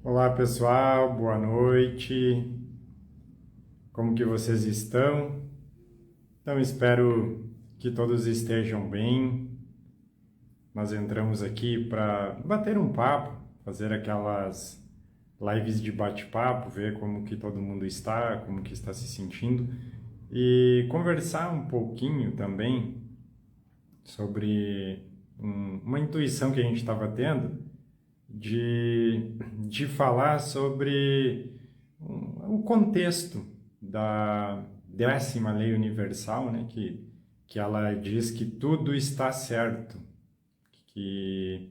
Olá pessoal, boa noite. Como que vocês estão? Então espero que todos estejam bem. Nós entramos aqui para bater um papo, fazer aquelas lives de bate-papo, ver como que todo mundo está, como que está se sentindo e conversar um pouquinho também sobre uma intuição que a gente estava tendo de falar sobre o contexto da 10ª lei universal, né, que ela diz que tudo está certo, que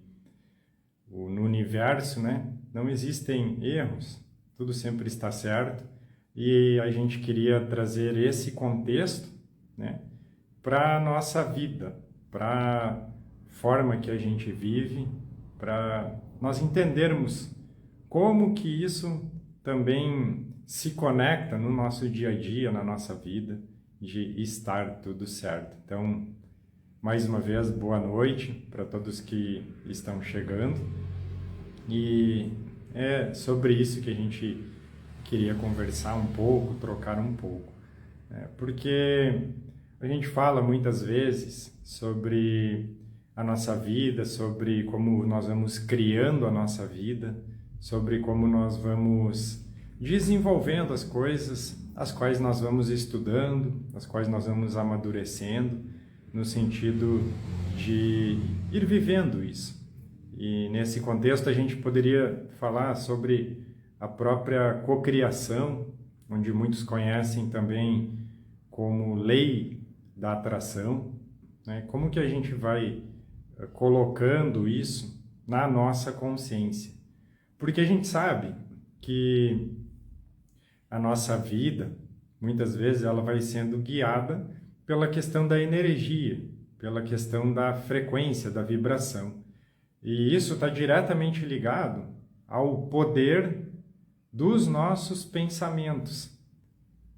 no universo, né, não existem erros, tudo sempre está certo, e a gente queria trazer esse contexto, né, para a nossa vida, para a forma que a gente vive, para nós entendermos como que isso também se conecta no nosso dia a dia, na nossa vida, de estar tudo certo. Então, mais uma vez, boa noite para todos que estão chegando. E é sobre isso que a gente queria conversar um pouco, trocar um pouco. Porque a gente fala muitas vezes sobre a nossa vida, sobre como nós vamos criando a nossa vida, sobre como nós vamos desenvolvendo as coisas, as quais nós vamos estudando, as quais nós vamos amadurecendo, no sentido de ir vivendo isso. E nesse contexto a gente poderia falar sobre a própria cocriação, onde muitos conhecem também como lei da atração, né? Como que a gente vai colocando isso na nossa consciência? Porque a gente sabe que a nossa vida, muitas vezes, ela vai sendo guiada pela questão da energia, pela questão da frequência, da vibração. E isso está diretamente ligado ao poder dos nossos pensamentos.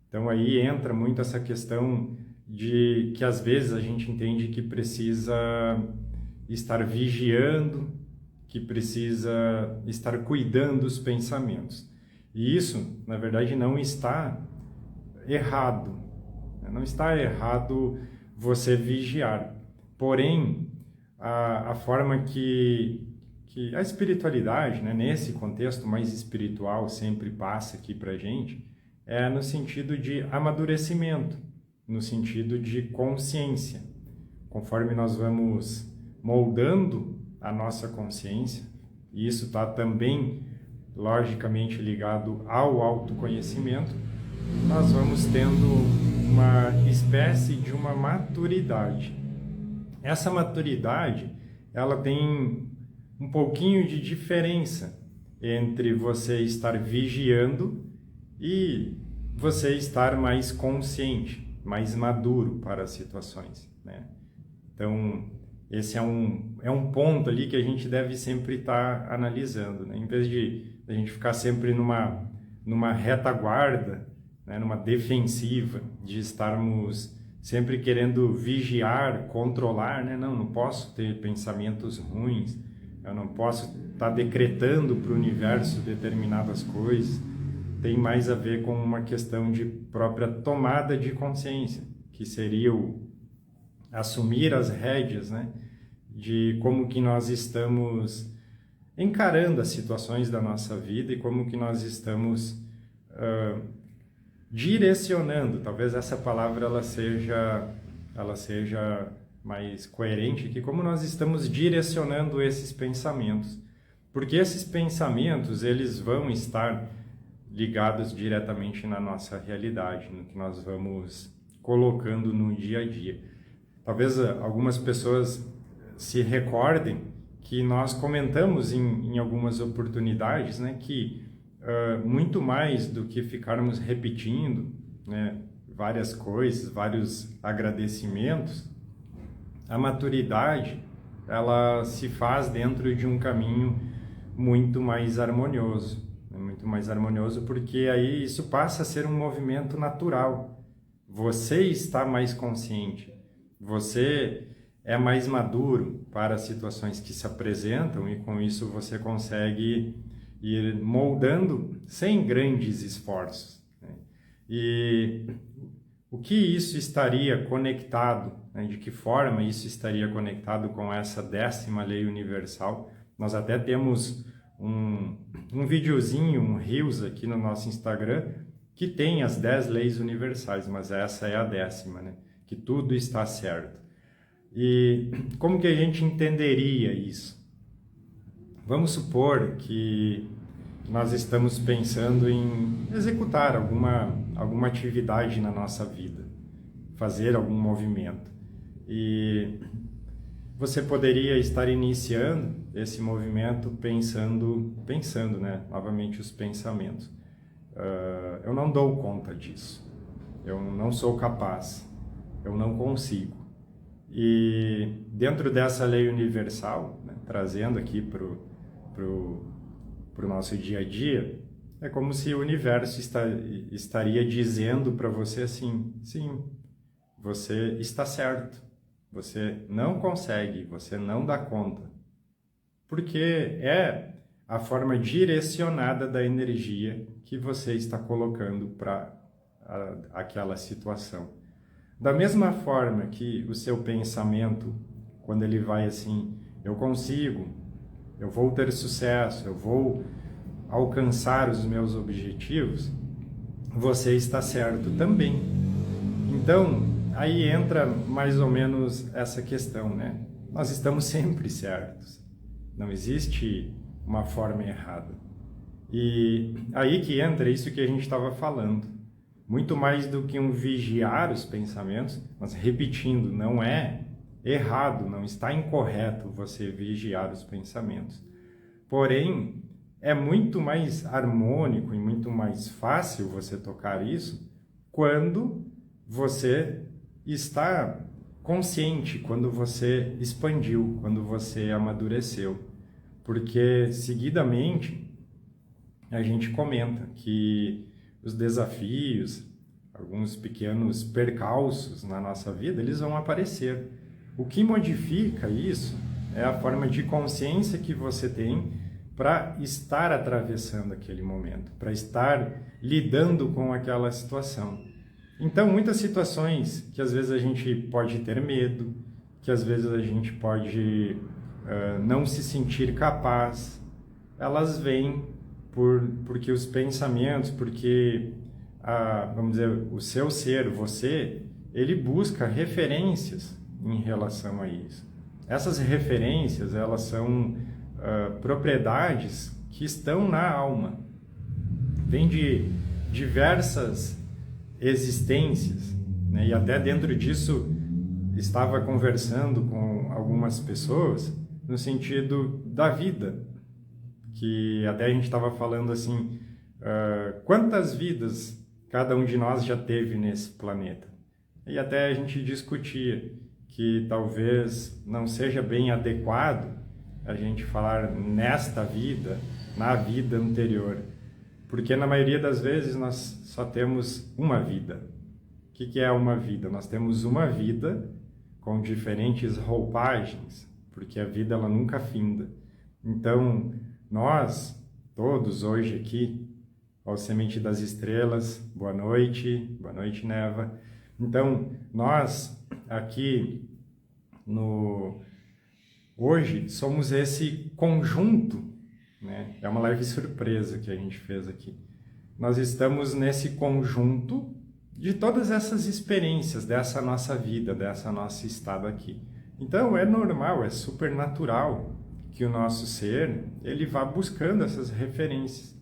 Então aí entra muito essa questão de que às vezes a gente entende que precisa estar vigiando, que precisa estar cuidando dos pensamentos. E isso, na verdade, não está errado. Não está errado você vigiar. Porém, a forma que a espiritualidade, né, nesse contexto mais espiritual, sempre passa aqui para a gente, é no sentido de amadurecimento, no sentido de consciência. Conforme nós vamos moldando a nossa consciência, e isso está também, logicamente, ligado ao autoconhecimento, nós vamos tendo uma espécie de uma maturidade. Essa maturidade, ela tem um pouquinho de diferença entre você estar vigiando e você estar mais consciente, mais maduro para as situações, né? Então, esse é um ponto ali que a gente deve sempre estar analisando, né? Em vez de a gente ficar sempre numa retaguarda, né? Numa defensiva, de estarmos sempre querendo vigiar, controlar, né? Não posso ter pensamentos ruins, eu não posso estar decretando para o universo determinadas coisas. Tem mais a ver com uma questão de própria tomada de consciência, que seria o assumir as rédeas, né, de como que nós estamos encarando as situações da nossa vida e como que nós estamos direcionando. Talvez essa palavra ela seja mais coerente, que como nós estamos direcionando esses pensamentos. Porque esses pensamentos, eles vão estar ligados diretamente na nossa realidade, no que nós vamos colocando no dia a dia. Talvez algumas pessoas se recordem que nós comentamos em algumas oportunidades, né, que muito mais do que ficarmos repetindo, né, várias coisas, vários agradecimentos, a maturidade ela se faz dentro de um caminho muito mais harmonioso, né, muito mais harmonioso, porque aí isso passa a ser um movimento natural. Você está mais consciente, você é mais maduro para as situações que se apresentam e com isso você consegue ir moldando sem grandes esforços, né? E o que isso estaria conectado, né? De que forma isso estaria conectado com essa 10ª lei universal? Nós até temos um videozinho, um Reels aqui no nosso Instagram, que tem as 10 leis universais, mas essa é a 10ª, né? Que tudo está certo. E como que a gente entenderia isso? Vamos supor que nós estamos pensando em executar alguma atividade na nossa vida, fazer algum movimento. E você poderia estar iniciando esse movimento pensando, né? Novamente os pensamentos. Eu não dou conta disso. Eu não sou capaz. Eu não consigo. E dentro dessa lei universal, né, trazendo aqui para o nosso dia a dia, é como se o universo estaria dizendo para você assim: sim, você está certo, você não consegue, você não dá conta, porque é a forma direcionada da energia que você está colocando para aquela situação. Da mesma forma que o seu pensamento, quando ele vai assim: eu consigo, eu vou ter sucesso, eu vou alcançar os meus objetivos, você está certo também. Então, aí entra mais ou menos essa questão, né? Nós estamos sempre certos. Não existe uma forma errada. E aí que entra isso que a gente estava falando. Muito mais do que um vigiar os pensamentos, mas repetindo, não é errado, não está incorreto você vigiar os pensamentos. Porém, é muito mais harmônico e muito mais fácil você tocar isso quando você está consciente, quando você expandiu, quando você amadureceu. Porque, seguidamente, a gente comenta que os desafios, alguns pequenos percalços na nossa vida, eles vão aparecer. O que modifica isso é a forma de consciência que você tem para estar atravessando aquele momento, para estar lidando com aquela situação. Então, muitas situações que às vezes a gente pode ter medo, que às vezes a gente pode não se sentir capaz, elas vêm porque os pensamentos, porque, vamos dizer, o seu ser, você, ele busca referências em relação a isso. Essas referências, elas são propriedades que estão na alma. Vem de diversas existências, né? E até dentro disso, estava conversando com algumas pessoas no sentido da vida, que até a gente estava falando assim, quantas vidas cada um de nós já teve nesse planeta? E até a gente discutia que talvez não seja bem adequado a gente falar nesta vida, na vida anterior, porque na maioria das vezes nós só temos uma vida. O que é uma vida? Nós temos uma vida com diferentes roupagens, porque a vida ela nunca finda. Então, nós, todos hoje aqui, ao Semente das Estrelas, boa noite, Neva. Então, nós aqui hoje somos esse conjunto, né? É uma live surpresa que a gente fez aqui. Nós estamos nesse conjunto de todas essas experiências dessa nossa vida, dessa nosso estado aqui. Então, é normal, é super natural que o nosso ser, ele vá buscando essas referências.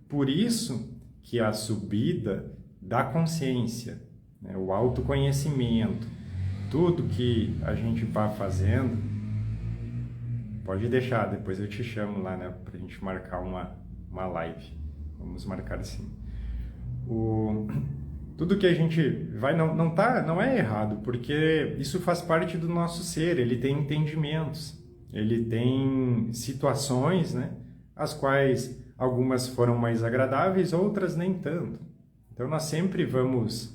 Por isso que a subida da consciência, né, o autoconhecimento, tudo que a gente vai fazendo, pode deixar, depois eu te chamo lá, né, pra gente marcar uma live. Vamos marcar assim. Tudo que a gente vai, não é errado, porque isso faz parte do nosso ser, ele tem entendimentos, ele tem situações, né, as quais algumas foram mais agradáveis, outras nem tanto. Então nós sempre vamos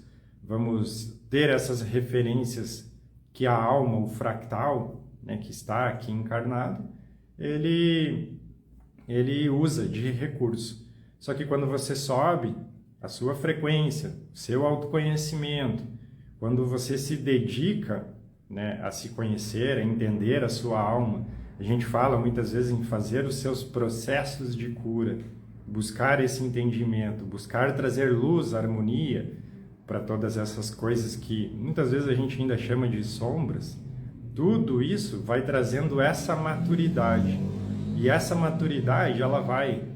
ter essas referências que a alma, o fractal, né, que está aqui encarnado, ele ele usa de recurso. Só que quando você sobe a sua frequência, seu autoconhecimento, quando você se dedica, né, a se conhecer, a entender a sua alma, a gente fala muitas vezes em fazer os seus processos de cura, buscar esse entendimento, buscar trazer luz, harmonia para todas essas coisas que muitas vezes a gente ainda chama de sombras. Tudo isso vai trazendo essa maturidade. E essa maturidade, ela vai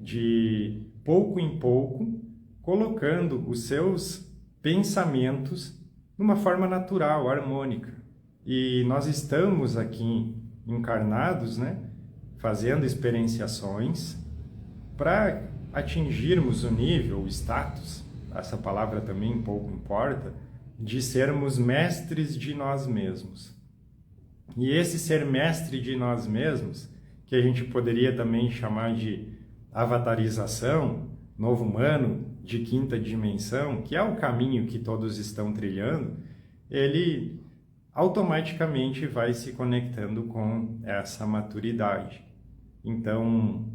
de pouco em pouco colocando os seus pensamentos numa forma natural, harmônica. E nós estamos aqui encarnados, né, fazendo experienciações para atingirmos o nível, o status, essa palavra também pouco importa, de sermos mestres de nós mesmos. E esse ser mestre de nós mesmos, que a gente poderia também chamar de avatarização, novo humano de quinta dimensão, que é o caminho que todos estão trilhando, ele automaticamente vai se conectando com essa maturidade. Então,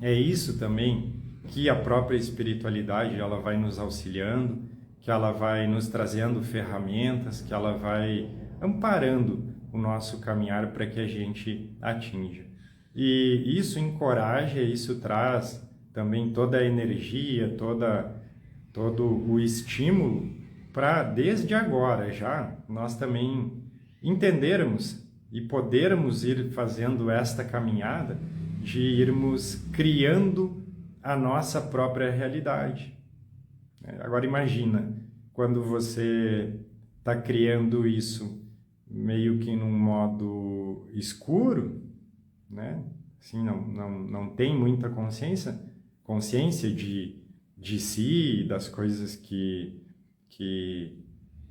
é isso também que a própria espiritualidade ela vai nos auxiliando, que ela vai nos trazendo ferramentas, que ela vai amparando o nosso caminhar para que a gente atinja. E isso encoraja, isso traz também toda a energia, todo o estímulo para, desde agora já, nós também entendermos e podermos ir fazendo esta caminhada de irmos criando a nossa própria realidade. Agora imagina, quando você está criando isso meio que num modo escuro, né? Assim, não tem muita consciência de si, das coisas que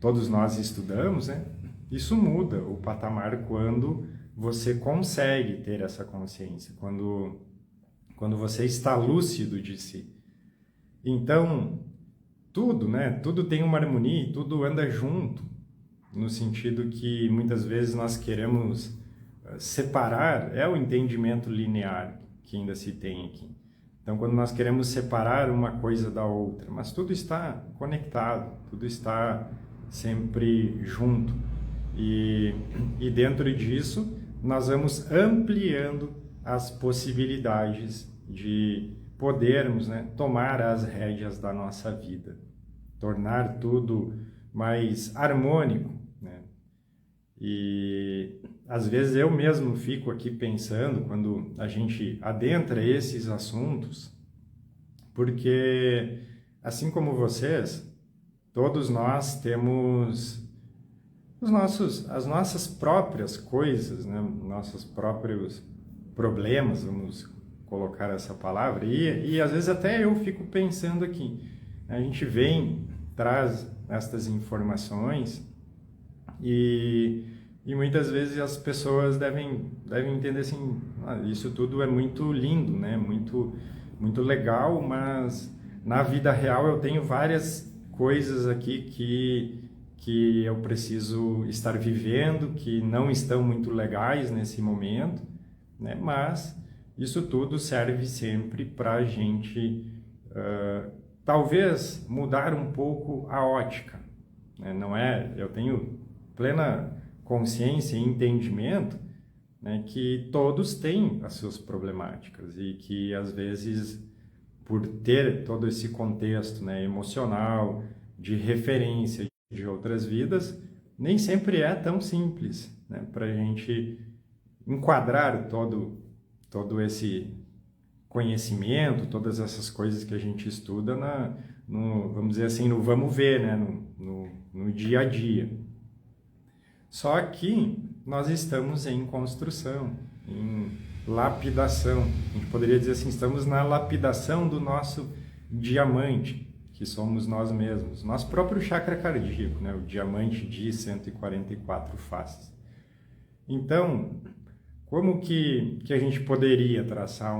todos nós estudamos, né? Isso muda o patamar quando você consegue ter essa consciência, quando você está lúcido de si. Então, tudo, né? Tudo tem uma harmonia e tudo anda junto, no sentido que muitas vezes nós queremos separar, é o entendimento linear que ainda se tem aqui. Então, quando nós queremos separar uma coisa da outra, mas tudo está conectado, tudo está sempre junto. E dentro disso, nós vamos ampliando as possibilidades de podermos, né, tomar as rédeas da nossa vida, tornar tudo mais harmônico, né? E às vezes eu mesmo fico aqui pensando, quando a gente adentra esses assuntos, porque assim como vocês, todos nós temos as nossas próprias coisas, né? Nossos próprios problemas, vamos colocar essa palavra, e às vezes até eu fico pensando aqui, a gente traz estas informações e muitas vezes as pessoas devem entender assim, isso tudo é muito lindo, né? Muito legal, mas na vida real eu tenho várias coisas aqui que eu preciso estar vivendo, que não estão muito legais nesse momento, né? Mas isso tudo serve sempre para a gente, talvez, mudar um pouco a ótica, né? Não é, eu tenho plena consciência e entendimento, né, que todos têm as suas problemáticas e que, às vezes, por ter todo esse contexto, né, emocional, de referência de outras vidas, nem sempre é tão simples, né, para a gente enquadrar todo esse conhecimento, todas essas coisas que a gente estuda vamos dizer assim, no vamos ver, né, no dia a dia. Só que nós estamos em construção, em lapidação. A gente poderia dizer assim, estamos na lapidação do nosso diamante, que somos nós mesmos. Nosso próprio chakra cardíaco, né? O diamante de 144 faces. Então, como que a gente poderia traçar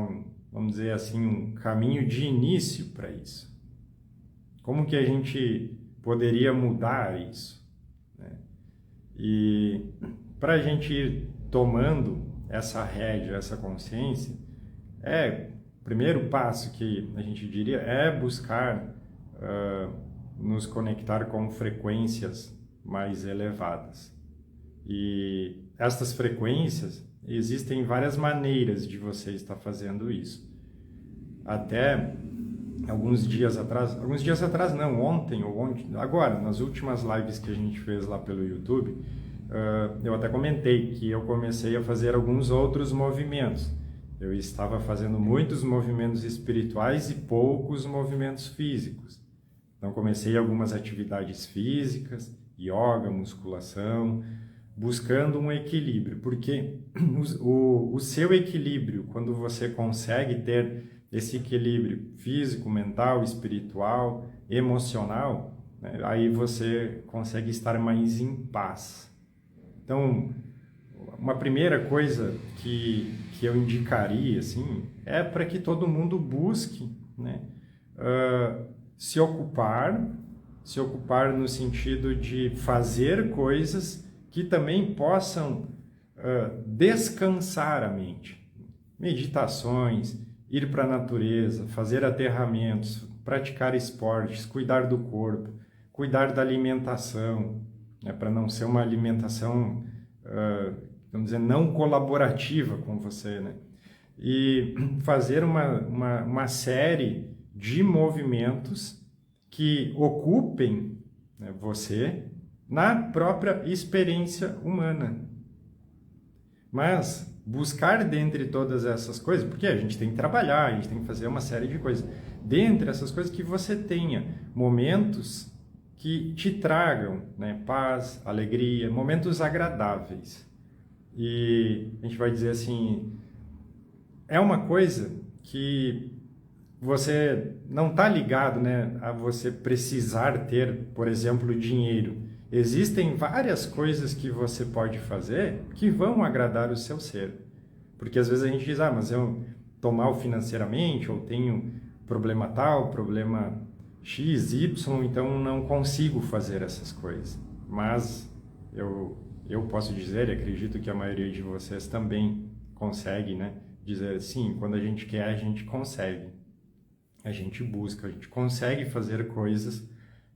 vamos dizer assim, um caminho de início para isso? Como que a gente poderia mudar isso? E para a gente ir tomando essa rédea, essa consciência, O primeiro passo que a gente diria é buscar nos conectar com frequências mais elevadas. E estas frequências, existem várias maneiras de você estar fazendo isso. Até alguns dias atrás não, ontem ou ontem, agora, nas últimas lives que a gente fez lá pelo YouTube, eu até comentei que eu comecei a fazer alguns outros movimentos. Eu estava fazendo muitos movimentos espirituais e poucos movimentos físicos. Então comecei algumas atividades físicas, yoga, musculação, buscando um equilíbrio, porque o seu equilíbrio, quando você consegue ter esse equilíbrio físico, mental, espiritual, emocional, né, aí você consegue estar mais em paz. Então, uma primeira coisa que eu indicaria, assim, é para que todo mundo busque, né, se ocupar no sentido de fazer coisas que também possam descansar a mente. Meditações, ir para a natureza, fazer aterramentos, praticar esportes, cuidar do corpo, cuidar da alimentação, né, para não ser uma alimentação, vamos dizer, não colaborativa com você, né? E fazer uma série de movimentos que ocupem, né, você na própria experiência humana. Mas buscar dentre todas essas coisas, porque a gente tem que trabalhar, a gente tem que fazer uma série de coisas, dentre essas coisas que você tenha momentos que te tragam, né, paz, alegria, momentos agradáveis. E a gente vai dizer assim, é uma coisa que você não está ligado, né, a você precisar ter, por exemplo, dinheiro. Existem várias coisas que você pode fazer que vão agradar o seu ser. Porque às vezes a gente diz, mas eu estou mal financeiramente, ou tenho problema tal, problema X, Y, então não consigo fazer essas coisas. Mas eu posso dizer, e acredito que a maioria de vocês também consegue, né, dizer sim, quando a gente quer, a gente consegue. A gente busca, a gente consegue fazer coisas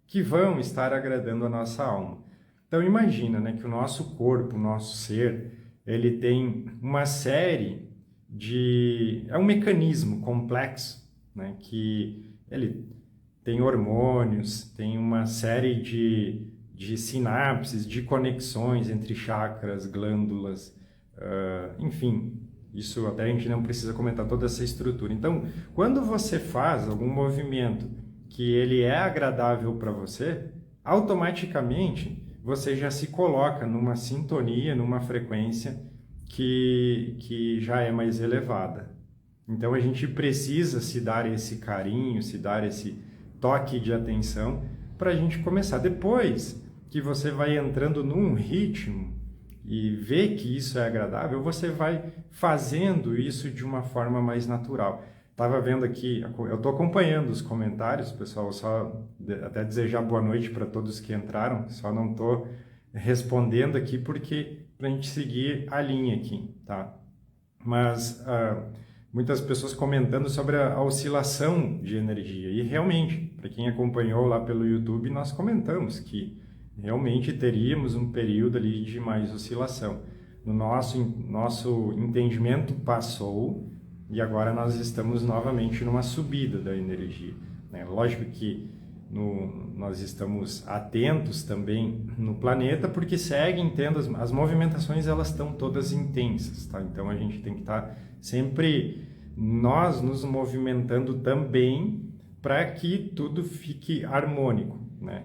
que vão estar agradando a nossa alma. Então imagina, né, que o nosso corpo, o nosso ser, ele tem uma série de... é um mecanismo complexo, né, que ele tem hormônios, tem uma série de sinapses, de conexões entre chakras, glândulas, enfim, isso até a gente não precisa comentar toda essa estrutura. Então, quando você faz algum movimento que ele é agradável para você, automaticamente você já se coloca numa sintonia, numa frequência que já é mais elevada. Então a gente precisa se dar esse carinho, se dar esse toque de atenção para a gente começar. Depois que você vai entrando num ritmo e vê que isso é agradável, você vai fazendo isso de uma forma mais natural. Estava vendo aqui, eu estou acompanhando os comentários, pessoal, só até desejar boa noite para todos que entraram, só não estou respondendo aqui porque para a gente seguir a linha aqui, tá? Mas muitas pessoas comentando sobre a oscilação de energia, e realmente, para quem acompanhou lá pelo YouTube, nós comentamos que realmente teríamos um período ali de mais oscilação. No nosso entendimento passou, e agora nós estamos novamente numa subida da energia, né? Lógico que nós estamos atentos também no planeta, porque seguem tendo as movimentações, elas estão todas intensas, tá? Então a gente tem que estar sempre nós nos movimentando também para que tudo fique harmônico, né?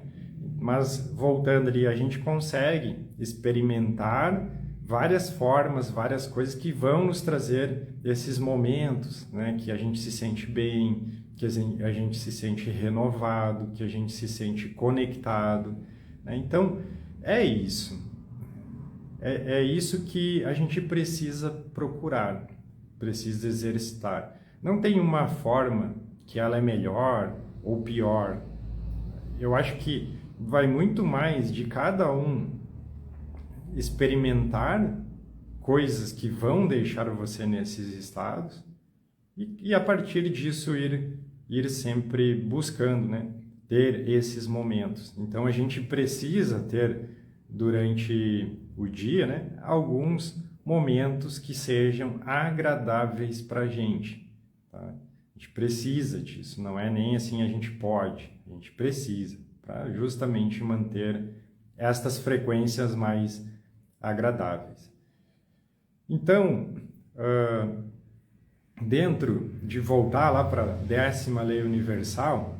Mas voltando ali, a gente consegue experimentar várias formas, várias coisas que vão nos trazer esses momentos, né, que a gente se sente bem, que a gente se sente renovado, que a gente se sente conectado, né? Então, é isso. É isso que a gente precisa procurar, precisa exercitar. Não tem uma forma que ela é melhor ou pior. Eu acho que vai muito mais de cada um experimentar coisas que vão deixar você nesses estados, e a partir disso ir sempre buscando, né? Ter esses momentos. Então a gente precisa ter durante o dia, né, alguns momentos que sejam agradáveis para a gente. Tá? A gente precisa disso, não é nem assim a gente pode, a gente precisa, para justamente manter estas frequências mais agradáveis. Então, dentro de voltar lá para a 10ª lei universal,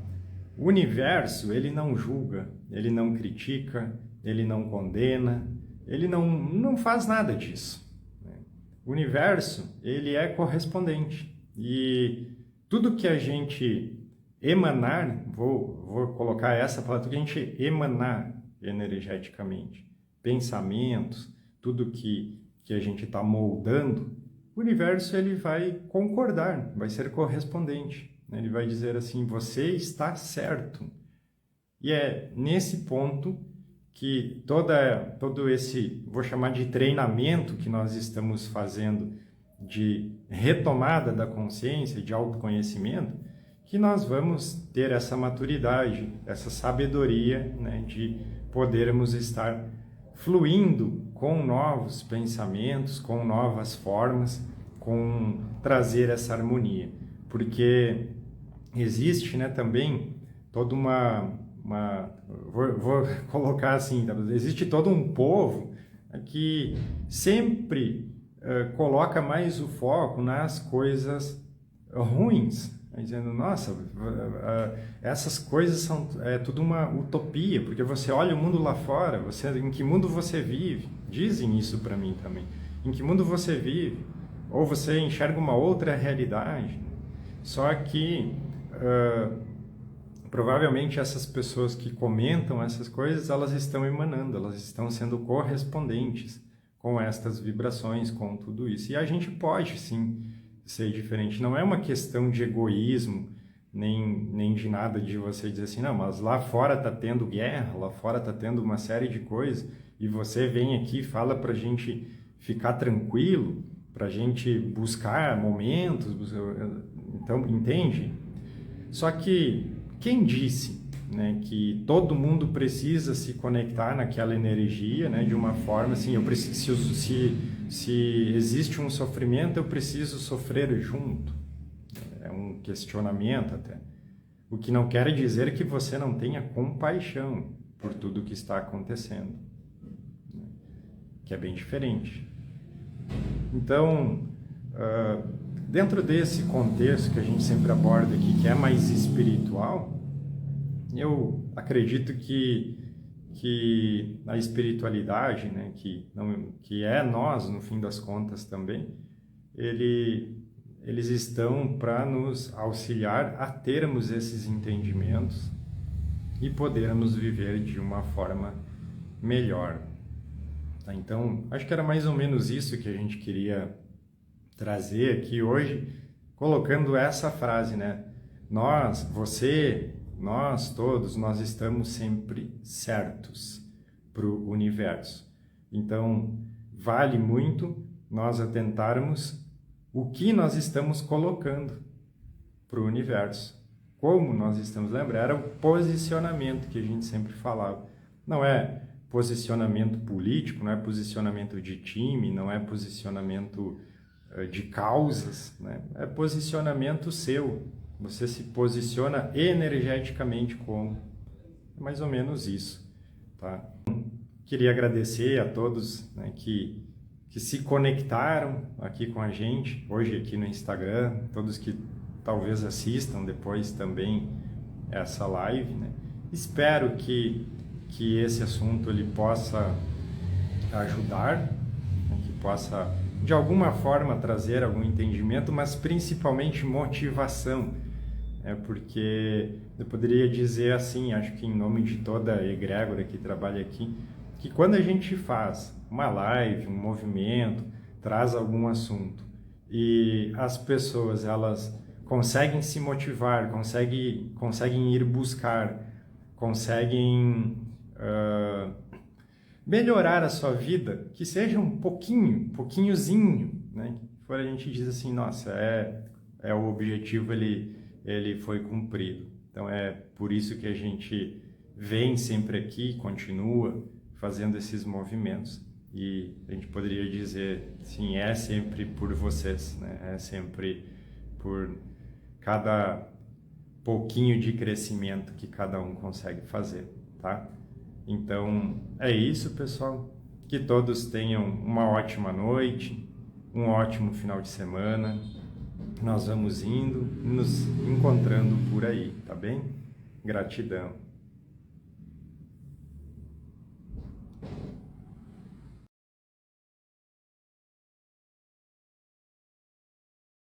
o universo, ele não julga, ele não critica, ele não condena, ele não faz nada disso. Né? O universo, ele é correspondente. E tudo que a gente emanar, vou colocar essa palavra, tudo que a gente emanar energeticamente, pensamentos, tudo que a gente está moldando, o universo ele vai concordar, vai ser correspondente. Ele vai dizer assim, você está certo. E é nesse ponto que todo esse, vou chamar de treinamento que nós estamos fazendo de retomada da consciência, de autoconhecimento, que nós vamos ter essa maturidade, essa sabedoria, né, de podermos estar fluindo com novos pensamentos, com novas formas, com trazer essa harmonia. Porque existe, né, também toda vou colocar assim, existe todo um povo que sempre coloca mais o foco nas coisas ruins, dizendo, nossa, essas coisas são tudo uma utopia, porque você olha o mundo lá fora, em que mundo você vive? Dizem isso para mim também. Em que mundo você vive? Ou você enxerga uma outra realidade? Só que provavelmente essas pessoas que comentam essas coisas, elas estão emanando, elas estão sendo correspondentes com estas vibrações, com tudo isso. E a gente pode, sim, ser diferente. Não é uma questão de egoísmo, nem de nada de você dizer assim, não, mas lá fora está tendo guerra, lá fora está tendo uma série de coisas, e você vem aqui e fala para a gente ficar tranquilo, para a gente buscar momentos, então, entende? Só que quem disse, né, que todo mundo precisa se conectar naquela energia, né, de uma forma assim, eu preciso, se existe um sofrimento, eu preciso sofrer junto. É um questionamento até. O que não quer dizer que você não tenha compaixão por tudo que está acontecendo, né, que é bem diferente. Então, dentro desse contexto que a gente sempre aborda aqui, que é mais espiritual, eu acredito que a espiritualidade, né, que é nós, no fim das contas também, eles estão para nos auxiliar a termos esses entendimentos e podermos viver de uma forma melhor. Tá? Então, acho que era mais ou menos isso que a gente queria trazer aqui hoje, colocando essa frase, né? Nós, você, nós todos, nós estamos sempre certos para o universo. Então, vale muito nós atentarmos o que nós estamos colocando para o universo. Como nós estamos, lembra? Era o posicionamento que a gente sempre falava. Não é posicionamento político, não é posicionamento de time, não é posicionamento de causas, né? É posicionamento seu. Você se posiciona energeticamente como. É mais ou menos isso, tá? Queria agradecer a todos, né, que se conectaram aqui com a gente, hoje aqui no Instagram, todos que talvez assistam depois também essa live, né? Espero que esse assunto ele possa ajudar, né, que possa de alguma forma trazer algum entendimento, mas principalmente motivação, porque eu poderia dizer assim, acho que em nome de toda a egrégora que trabalha aqui, que quando a gente faz uma live, um movimento, traz algum assunto e as pessoas elas conseguem se motivar, conseguem ir buscar, conseguem melhorar a sua vida, que seja um pouquinhozinho, né? For a gente diz assim, nossa, o objetivo ele foi cumprido. Então é por isso que a gente vem sempre aqui, continua fazendo esses movimentos. E a gente poderia dizer, sim, é sempre por vocês, né? É sempre por cada pouquinho de crescimento que cada um consegue fazer, tá? Então, é isso, pessoal. Que todos tenham uma ótima noite, um ótimo final de semana. Nós vamos indo, nos encontrando por aí, tá bem? Gratidão.